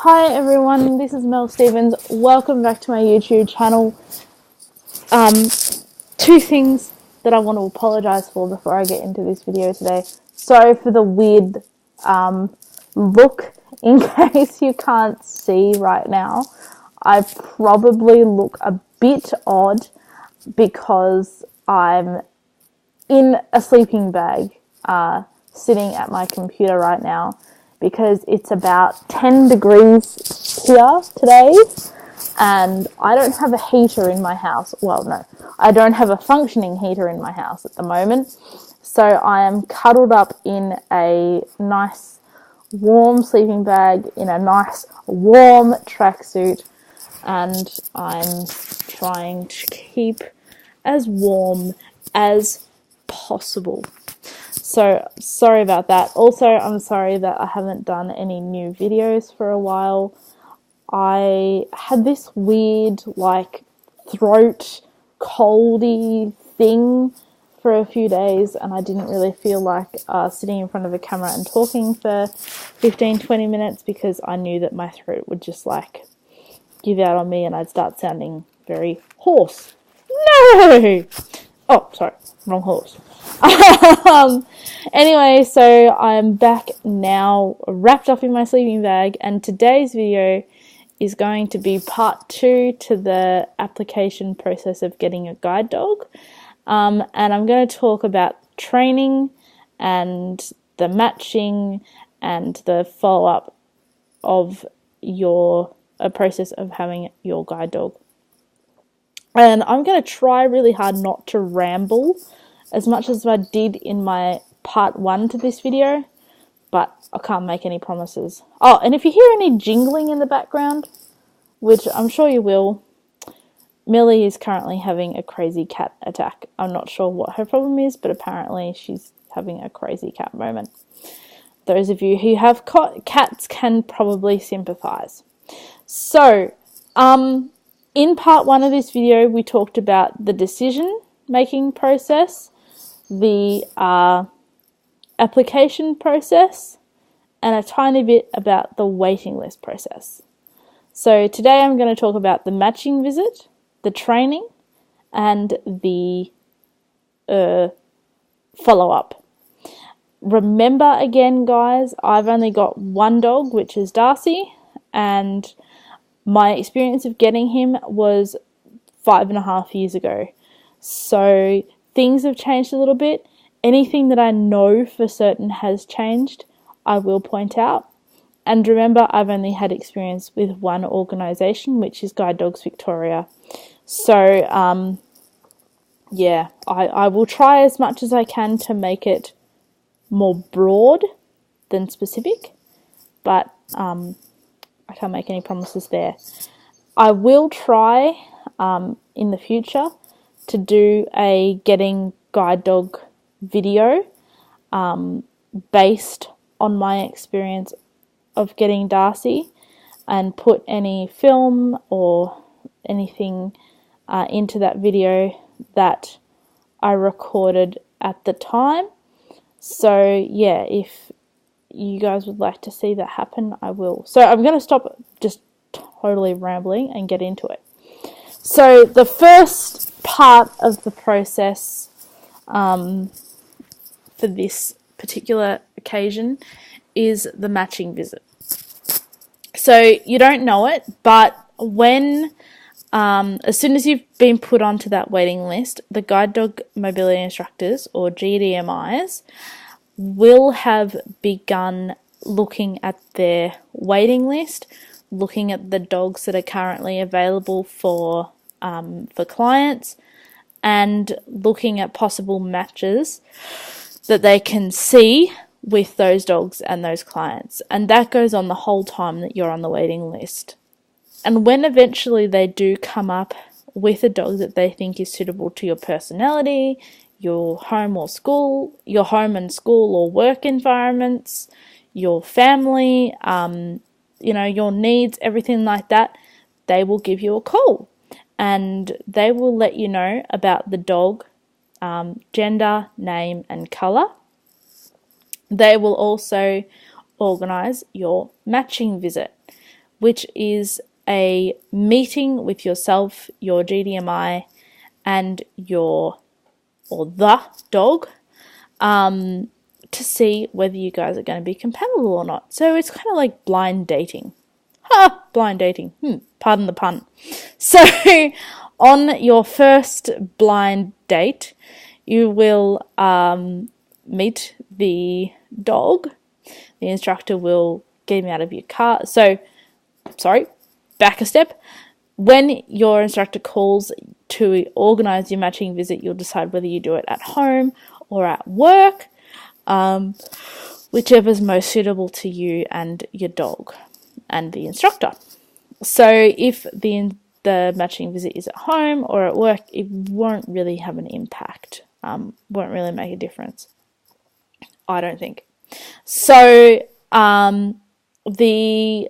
Hi everyone, this is Mel Stevens. Welcome back to my YouTube channel. Two things that I want to apologise for before I get into this video today. Sorry for the weird look in case you can't see right now. I probably look a bit odd because I'm in a sleeping bag sitting at my computer right now because it's about 10 degrees here today and I don't have a heater in my house. Well, no, I don't have a functioning heater in my house at the moment. So I am cuddled up in a nice warm sleeping bag in a nice warm tracksuit, and I'm trying to keep as warm as possible. So sorry about that. Also, I'm sorry that I haven't done any new videos for a while. I had this weird throat coldy thing for a few days, and I didn't really feel like sitting in front of a camera and talking for 15-20 minutes because I knew that my throat would just give out on me and I'd start sounding very hoarse. No! Oh, sorry, wrong horse. Anyway, so I'm back now, wrapped up in my sleeping bag, and today's video is going to be part 2 to the application process of getting a guide dog. And I'm going to talk about training and the matching and the follow-up of a process of having your guide dog. And I'm going to try really hard not to ramble as much as I did in my part 1 to this video, but I can't make any promises. Oh, and if you hear any jingling in the background, which I'm sure you will, Millie is currently having a crazy cat attack. I'm not sure what her problem is, but apparently she's having a crazy cat moment. Those of you who have cats can probably sympathize. So, in part 1 of this video, we talked about the decision-making process, the application process, and a tiny bit about the waiting list process. So today I'm going to talk about the matching visit, the training, and the follow-up. Remember again, guys, I've only got one dog, which is Darcy, and my experience of getting him was 5.5 years ago. So things have changed a little bit. Anything that I know for certain has changed, I will point out. And remember, I've only had experience with one organisation, which is Guide Dogs Victoria. So, yeah, I will try as much as I can to make it more broad than specific, but I can't make any promises there. I will try in the future to do a getting guide dog video based on my experience of getting Darcy, and put any film or anything into that video that I recorded at the time. So yeah, if you guys would like to see that happen, I will. So I'm going to stop just totally rambling and get into it. So the first part of the process for this particular occasion is the matching visit. So you don't know it, but when as soon as you've been put onto that waiting list, the guide dog mobility instructors, or GDMIs, will have begun looking at their waiting list, looking at the dogs that are currently available for clients, and looking at possible matches that they can see with those dogs and those clients. And that goes on the whole time that you're on the waiting list. And when eventually they do come up with a dog that they think is suitable to your personality, your home or school, your home and school or work environments, your family, your needs, everything like that, they will give you a call and they will let you know about the dog, gender, name, and colour. They will also organise your matching visit, which is a meeting with yourself, your GDMI, and the dog, to see whether you guys are going to be compatible or not. So it's kind of like blind dating. Blind dating. Pardon the pun. So on your first blind date, you will meet the dog. The instructor will get him out of your car. Back a step. When your instructor calls to organise your matching visit, you'll decide whether you do it at home or at work, whichever is most suitable to you and your dog and the instructor. So if the matching visit is at home or at work, it won't really have an impact, won't really make a difference, I don't think. So the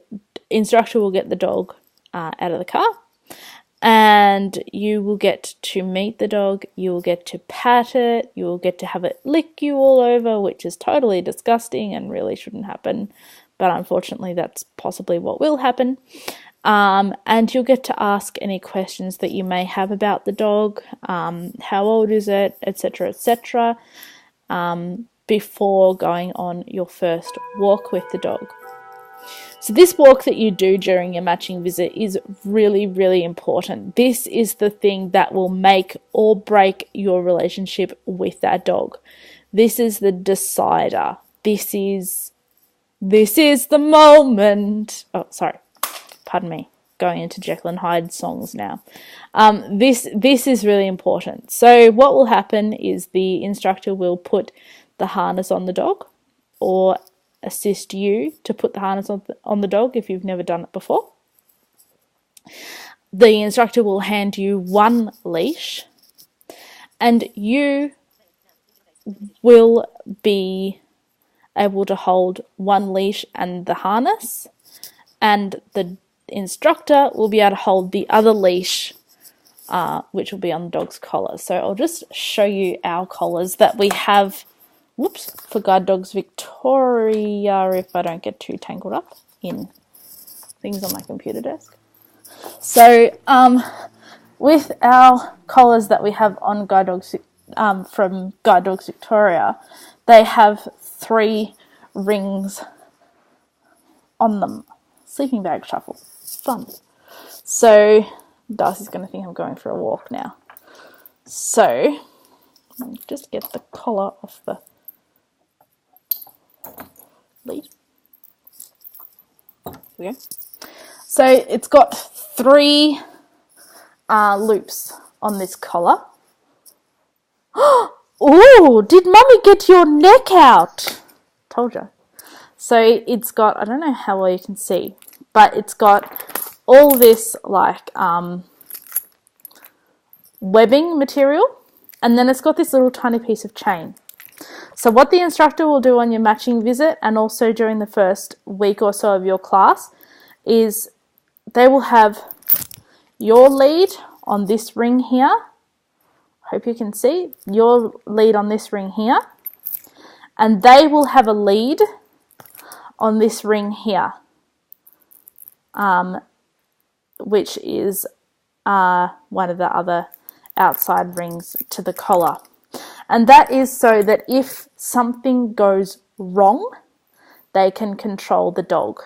instructor will get the dog out of the car, and you will get to meet the dog, you will get to pat it, you will get to have it lick you all over, which is totally disgusting and really shouldn't happen, but unfortunately that's possibly what will happen. And you'll get to ask any questions that you may have about the dog, how old is it, etc., etc., before going on your first walk with the dog. So this walk that you do during your matching visit is really, really important. This is the thing that will make or break your relationship with that dog. This is the decider. This is the moment. Oh, sorry. Pardon me. Going into Jekyll and Hyde songs now. This is really important. So what will happen is the instructor will put the harness on the dog, or assist you to put the harness on the dog if you've never done it before. The instructor will hand you one leash, and you will be able to hold one leash and the harness, and the instructor will be able to hold the other leash, which will be on the dog's collar. So I'll just show you our collars that we have for Guide Dogs Victoria, if I don't get too tangled up in things on my computer desk. So with our collars that we have on Guide Dogs from Guide Dogs Victoria, they have 3 rings on them. Sleeping bag shuffle. Fun. So Darcy's going to think I'm going for a walk now. So let me just get the collar off the lead. Here we go. So it's got 3 loops on this collar. Oh, did Mummy get your neck out? Told you. So it's got, I don't know how well you can see, but it's got all this like webbing material, and then it's got this little tiny piece of chain. So what the instructor will do on your matching visit, and also during the first week or so of your class, is they will have your lead on this ring here. Hope you can see your lead on this ring here, and they will have a lead on this ring here, which is one of the other outside rings to the collar. And that is so that if something goes wrong, they can control the dog.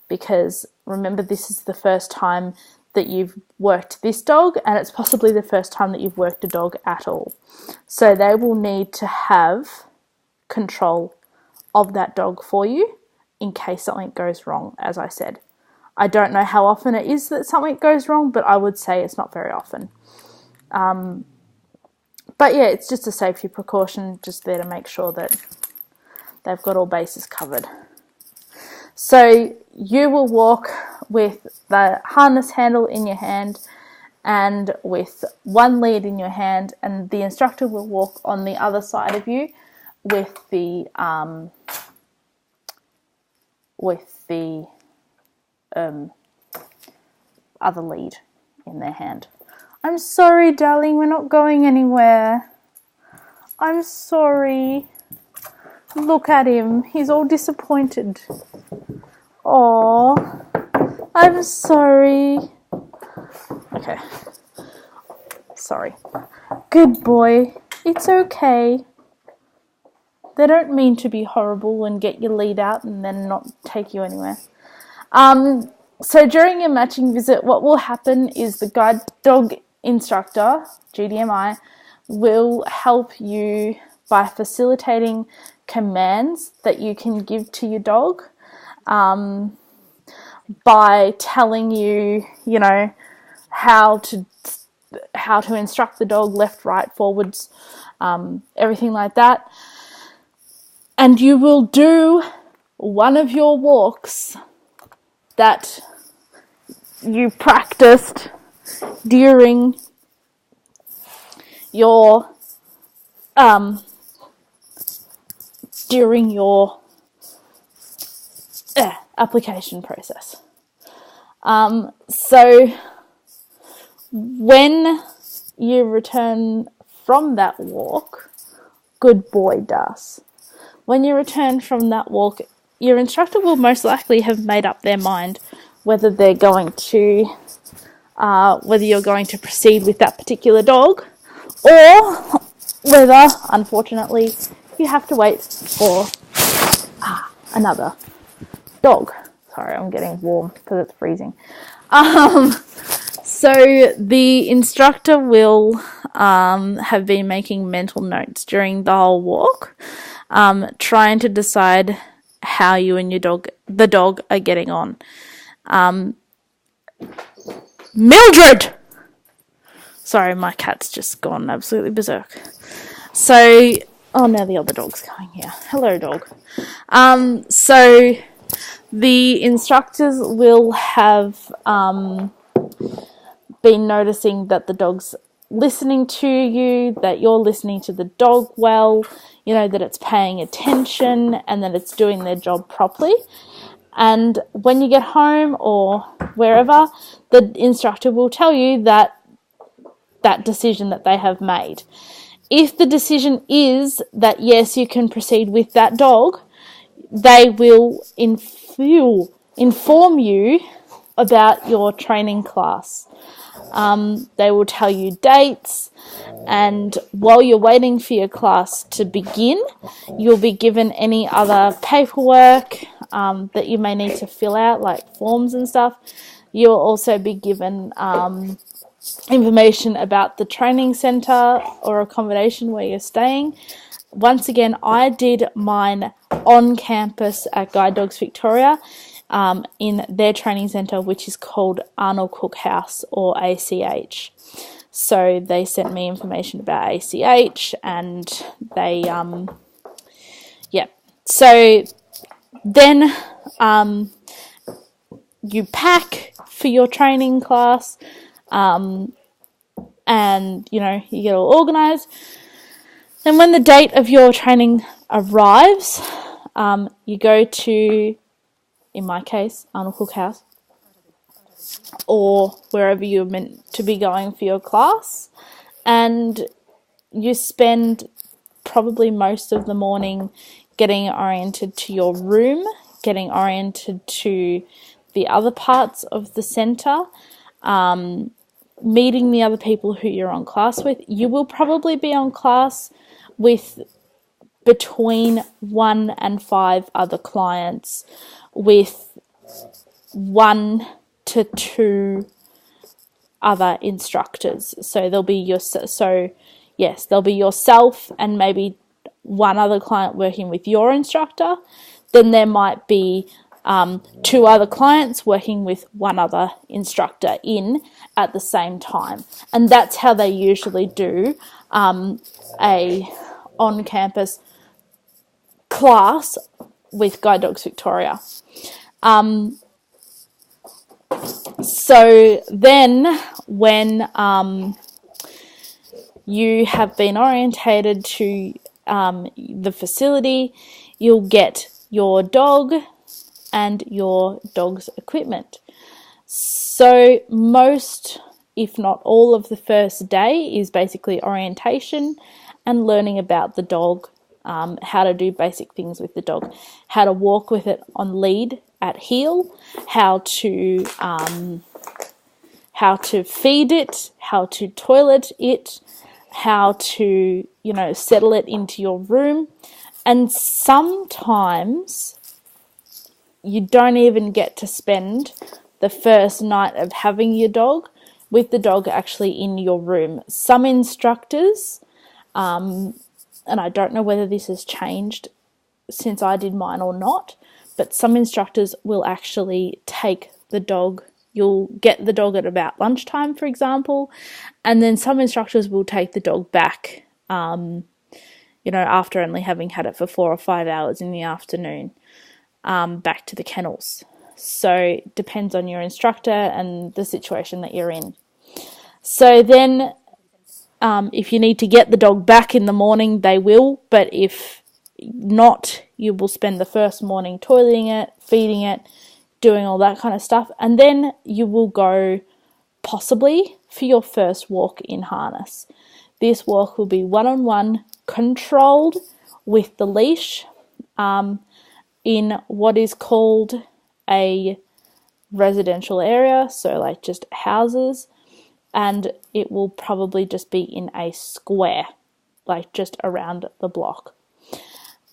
Because remember, this is the first time that you've worked this dog, and it's possibly the first time that you've worked a dog at all. So they will need to have control of that dog for you in case something goes wrong, as I said. I don't know how often it is that something goes wrong, but I would say it's not very often. But yeah, it's just a safety precaution, just there to make sure that they've got all bases covered. So you will walk with the harness handle in your hand and with one lead in your hand, and the instructor will walk on the other side of you with the other lead in their hand. I'm sorry, darling, we're not going anywhere. I'm sorry. Look at him. He's all disappointed. Aww. I'm sorry. Okay. Sorry. Good boy. It's okay. They don't mean to be horrible and get your lead out and then not take you anywhere. So during your matching visit, what will happen is the guide dog instructor, GDMI, will help you by facilitating commands that you can give to your dog, by telling you, how to instruct the dog, left, right, forwards, everything like that. And you will do one of your walks that you practiced during your application process. So when you return from that walk, good boy, Das. When you return from that walk, your instructor will most likely have made up their mind whether you're going to proceed with that particular dog, or whether, unfortunately, you have to wait for another dog. Sorry, I'm getting warm because it's freezing. So the instructor will have been making mental notes during the whole walk, trying to decide how you and the dog are getting on. Mildred! Sorry, my cat's just gone absolutely berserk. So, now the other dog's coming here. Hello, dog. So the instructors will have been noticing that the dog's listening to you, that you're listening to the dog well, that it's paying attention and that it's doing their job properly. And when you get home or wherever, the instructor will tell you that decision that they have made. If the decision is that yes, you can proceed with that dog, they will inform you about your training class. They will tell you dates, and while you're waiting for your class to begin, you'll be given any other paperwork that you may need to fill out, like forms and stuff. You'll also be given information about the training centre or accommodation where you're staying. Once again, I did mine on campus at Guide Dogs Victoria, in their training centre, which is called Arnold Cook House, or ACH. So they sent me information about ACH, and they, So then you pack for your training class, and, you get all organised. Then when the date of your training arrives, you go to, in my case, Arnold Cook House, or wherever you're meant to be going for your class, and you spend probably most of the morning getting oriented to your room, getting oriented to the other parts of the centre, meeting the other people who you're on class with. You will probably be on class with between 1 and 5 other clients, with 1 to 2 other instructors. So there'll be there'll be yourself and maybe 1 other client working with your instructor. Then there might be 2 other clients working with 1 other instructor at the same time. And that's how they usually do a on-campus class with Guide Dogs Victoria. So then when you have been orientated to the facility, you'll get your dog and your dog's equipment. So most, if not all, of the first day is basically orientation and learning about the dog, how to do basic things with the dog, how to walk with it on lead at heel, how to feed it, how to toilet it, how to, settle it into your room. And sometimes you don't even get to spend the first night of having your dog with the dog actually in your room. Some instructors, and I don't know whether this has changed since I did mine or not, but some instructors will actually take the dog. You'll get the dog at about lunchtime, for example, and then some instructors will take the dog back, after only having had it for 4 or 5 hours in the afternoon, back to the kennels. So it depends on your instructor and the situation that you're in. So then if you need to get the dog back in the morning, they will, but if not, you will spend the first morning toileting it, feeding it, doing all that kind of stuff, and then you will go possibly for your first walk in harness. This walk will be one-on-one, controlled with the leash, in what is called a residential area, so like just houses, and it will probably just be in a square, like just around the block.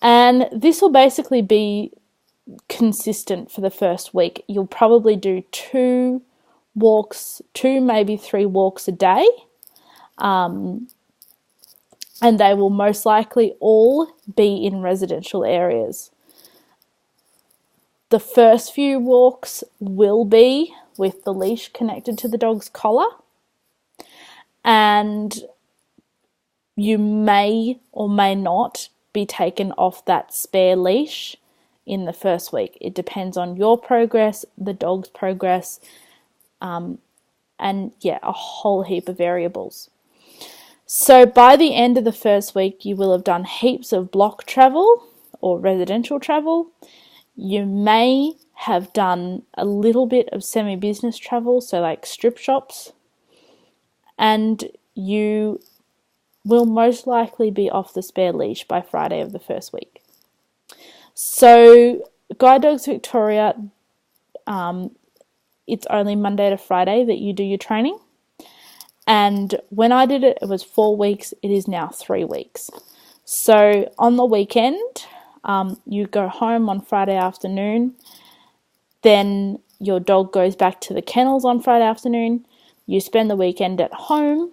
And this will basically be consistent for the first week. You'll probably do 2 maybe 3 walks a day, and they will most likely all be in residential areas. The first few walks will be with the leash connected to the dog's collar, and you may or may not be taken off that spare leash in the first week. It depends on your progress, the dog's progress, and a whole heap of variables. So by the end of the first week, you will have done heaps of block travel or residential travel. You may have done a little bit of semi-business travel, so like strip shops, and you will most likely be off the spare leash by Friday of the first week. So Guide Dogs Victoria, it's only Monday to Friday that you do your training. And when I did it, it was 4 weeks. It is now 3 weeks. So on the weekend, you go home on Friday afternoon. Then your dog goes back to the kennels on Friday afternoon. You spend the weekend at home,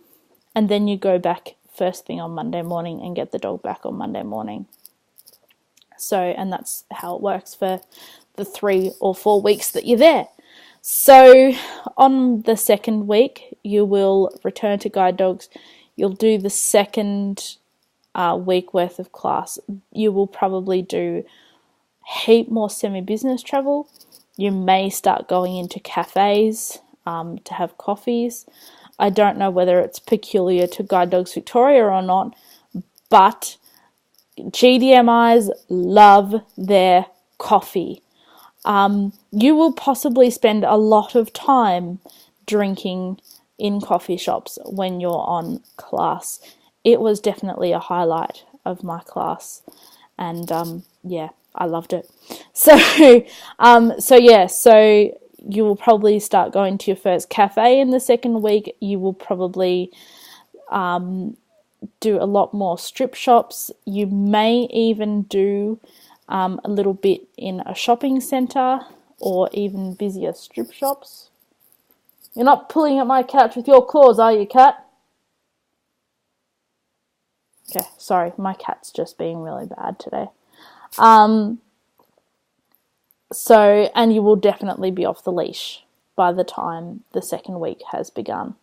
and then you go back first thing on Monday morning and get the dog back on Monday morning. So, and that's how it works for the 3 or 4 weeks that you're there. So on the second week, you will return to Guide Dogs. You'll do the second week worth of class. You will probably do heap more semi-business travel. You may start going into cafes to have coffees. I don't know whether it's peculiar to Guide Dogs Victoria or not, but GDMIs love their coffee. You will possibly spend a lot of time drinking in coffee shops when you're on class. It was definitely a highlight of my class, and I loved it. So you will probably start going to your first cafe in the second week. You will probably do a lot more strip shops. You may even do a little bit in a shopping centre or even busier strip shops. You're not pulling at my couch with your claws, are you, cat? Okay, sorry, my cat's just being really bad today. And you will definitely be off the leash by the time the second week has begun.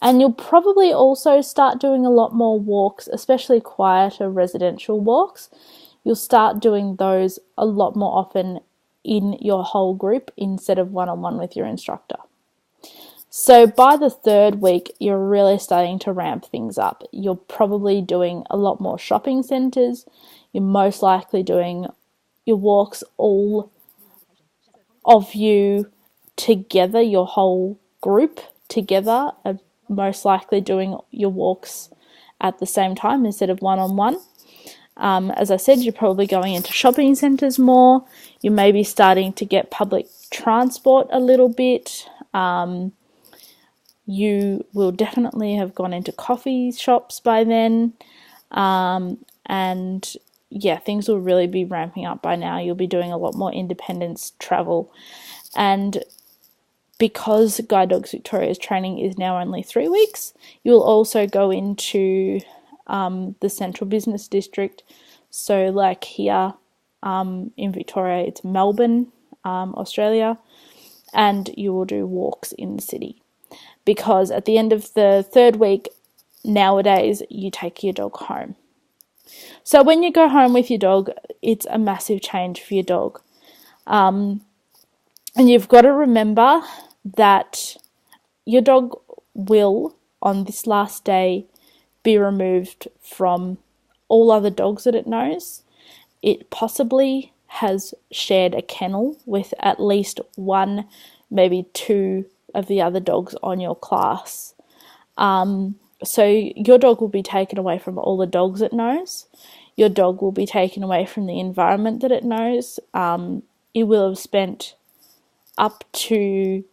And you'll probably also start doing a lot more walks, especially quieter residential walks. You'll start doing those a lot more often in your whole group instead of one-on-one with your instructor. So by the third week, you're really starting to ramp things up. You're probably doing a lot more shopping centres. You're most likely doing your walks, all of you together, your whole group together, are most likely doing your walks at the same time instead of one-on-one. As I said, you're probably going into shopping centres more. You may be starting to get public transport a little bit. You will definitely have gone into coffee shops by then. And yeah, things will really be ramping up by now. You'll be doing a lot more independence travel. And because Guide Dogs Victoria's training is now only 3 weeks, you'll also go into the central business district. So like here in Victoria, it's Melbourne, Australia, and you will do walks in the city. Because at the end of the 3rd week, nowadays, you take your dog home. So when you go home with your dog, it's a massive change for your dog. And you've got to remember that your dog will, on this last day, be removed from all other dogs that it knows. It possibly has shared a kennel with at least 1, maybe 2 of the other dogs on your class. So your dog will be taken away from all the dogs it knows. Your dog will be taken away from the environment that it knows. It will have spent up to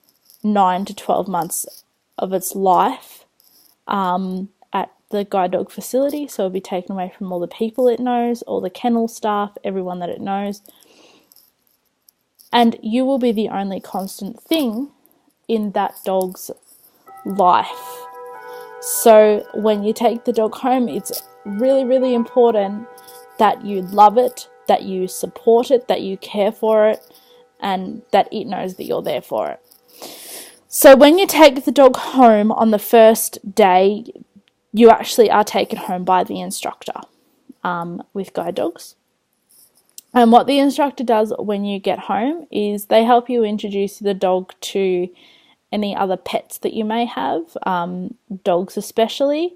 9 to 12 months of its life at the guide dog facility. So it'll be taken away from all the people it knows, all the kennel staff, everyone that it knows. And you will be the only constant thing in that dog's life. So when you take the dog home, it's really, really important that you love it, that you support it, that you care for it, and that it knows that you're there for it. So when you take the dog home on the first day, you actually are taken home by the instructor with guide dogs. And what the instructor does when you get home is they help you introduce the dog to any other pets that you may have, dogs especially,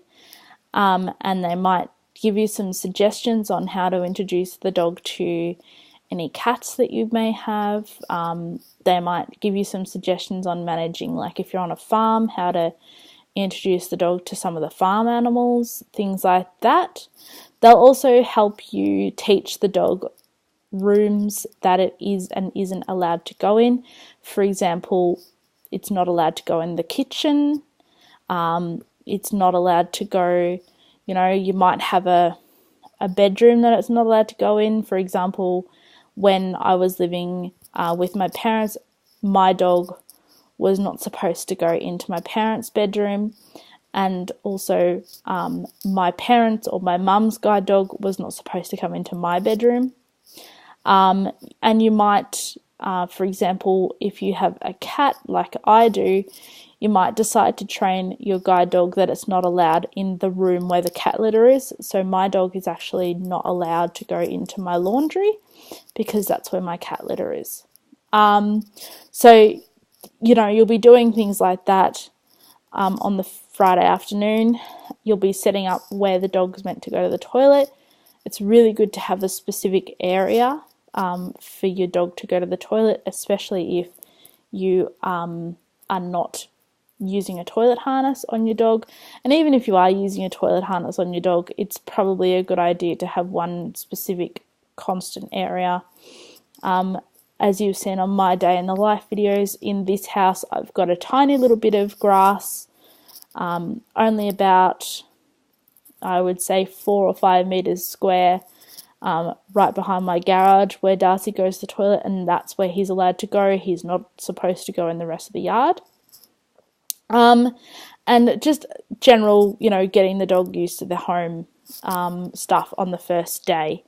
and they might give you some suggestions on how to introduce the dog to any cats that you may have. They might give you some suggestions on managing, like if you're on a farm, how to introduce the dog to some of the farm animals, things like that. They'll also help you teach the dog rooms that it is and isn't allowed to go in. For example, it's not allowed to go in the kitchen. It's not allowed to go, you might have a bedroom that it's not allowed to go in. For example, when I was living with my parents, my dog was not supposed to go into my parents' bedroom. And also my parents or my mum's guide dog was not supposed to come into my bedroom. And you might, for example, if you have a cat like I do, you might decide to train your guide dog that it's not allowed in the room where the cat litter is. So my dog is actually not allowed to go into my laundry because that's where my cat litter is. So, you'll be doing things like that on the Friday afternoon. You'll be setting up where the dog's meant to go to the toilet. It's really good to have a specific area for your dog to go to the toilet, especially if you are not using a toilet harness on your dog. And even if you are using a toilet harness on your dog, it's probably a good idea to have one specific constant area. As you've seen on my day in the life videos, in this house I've got a tiny little bit of grass, only about, I would say, 4 or 5 meters square, right behind my garage where Darcy goes to the toilet, and that's where he's allowed to go. He's not supposed to go in the rest of the yard. And just general, getting the dog used to the home stuff on the first day.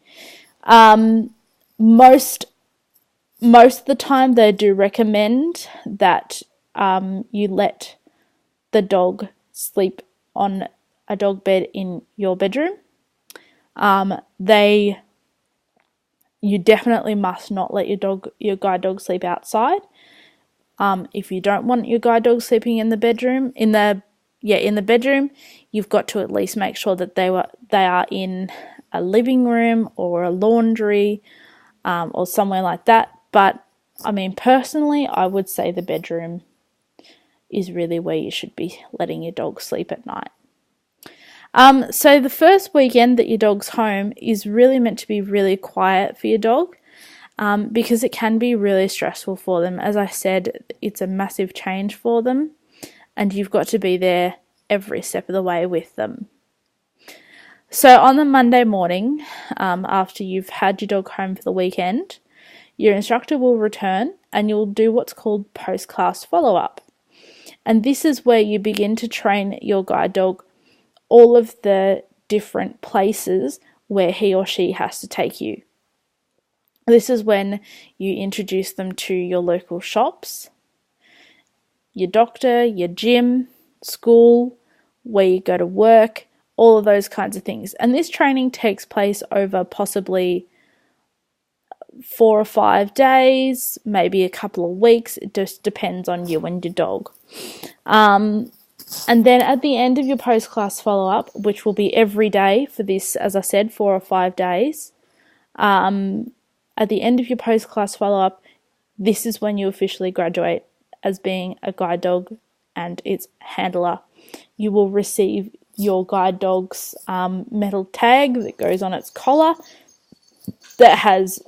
Most of the time they do recommend that you let the dog sleep on a dog bed in your bedroom. You definitely must not let your guide dog sleep outside. If you don't want your guide dog sleeping in the bedroom, in the bedroom, you've got to at least make sure that they are in a living room or a laundry, or somewhere like that. But personally, I would say the bedroom is really where you should be letting your dog sleep at night. So the first weekend that your dog's home is really meant to be really quiet for your dog, because it can be really stressful for them. As I said, it's a massive change for them, and you've got to be there every step of the way with them. So on the Monday morning, after you've had your dog home for the weekend, your instructor will return and you'll do what's called post-class follow-up. And this is where you begin to train your guide dog all of the different places where he or she has to take you. This is when you introduce them to your local shops, your doctor, your gym, school, where you go to work, all of those kinds of things. And this training takes place over possibly 4 or 5 days, maybe a couple of weeks. It just depends on you and your dog. And then at the end of your post-class follow-up, which will be every day for this, as I said, 4 or 5 days, at the end of your post-class follow-up, this is when you officially graduate as being a guide dog and its handler. You will receive your guide dog's metal tag that goes on its collar that has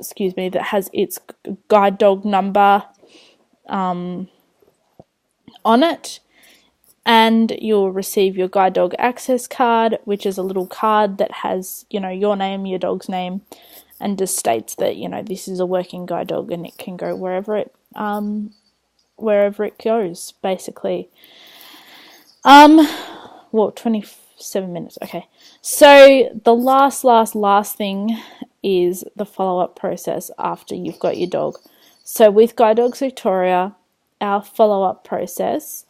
its guide dog number on it, and you'll receive your guide dog access card, which is a little card that has, your name, your dog's name, and just states that, this is a working guide dog and it can go wherever it goes, basically. 27 minutes. Okay. So the last thing is the follow-up process after you've got your dog. So with Guide Dogs Victoria, our follow-up process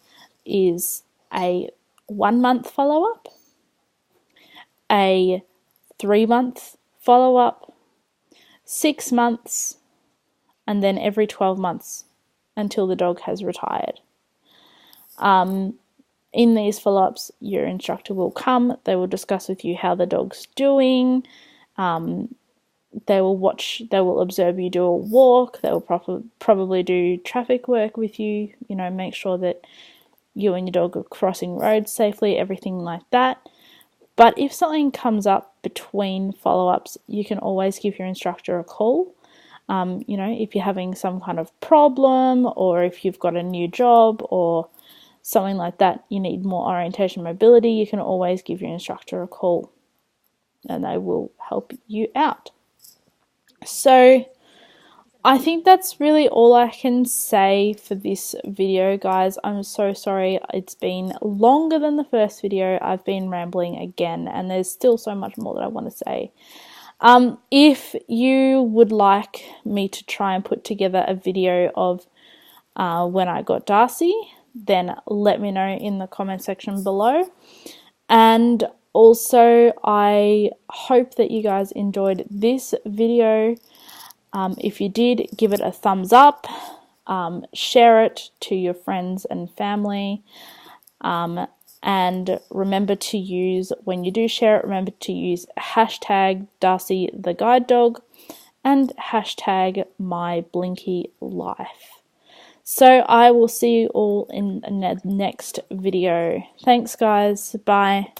is a 1-month follow-up, a 3-month follow-up, 6 months, and then every 12 months until the dog has retired. In these follow-ups, your instructor will come. They will discuss with you how the dog's doing. They will observe you do a walk. They will probably do traffic work with you, make sure that you and your dog are crossing roads safely, everything like that. But if something comes up between follow-ups, you can always give your instructor a call. If you're having some kind of problem, or if you've got a new job or something like that, you need more orientation mobility, you can always give your instructor a call and they will help you out. So I think that's really all I can say for this video, guys. I'm so sorry it's been longer than the first video. I've been rambling again and there's still so much more that I want to say. If you would like me to try and put together a video of when I got Darcy, then let me know in the comment section below. And also, I hope that you guys enjoyed this video. If you did, give it a thumbs up, share it to your friends and family, and remember to use, when you do share it, remember to use hashtag Darcy the Guide Dog and hashtag my Blinky Life. So I will see you all in the next video. Thanks, guys. Bye.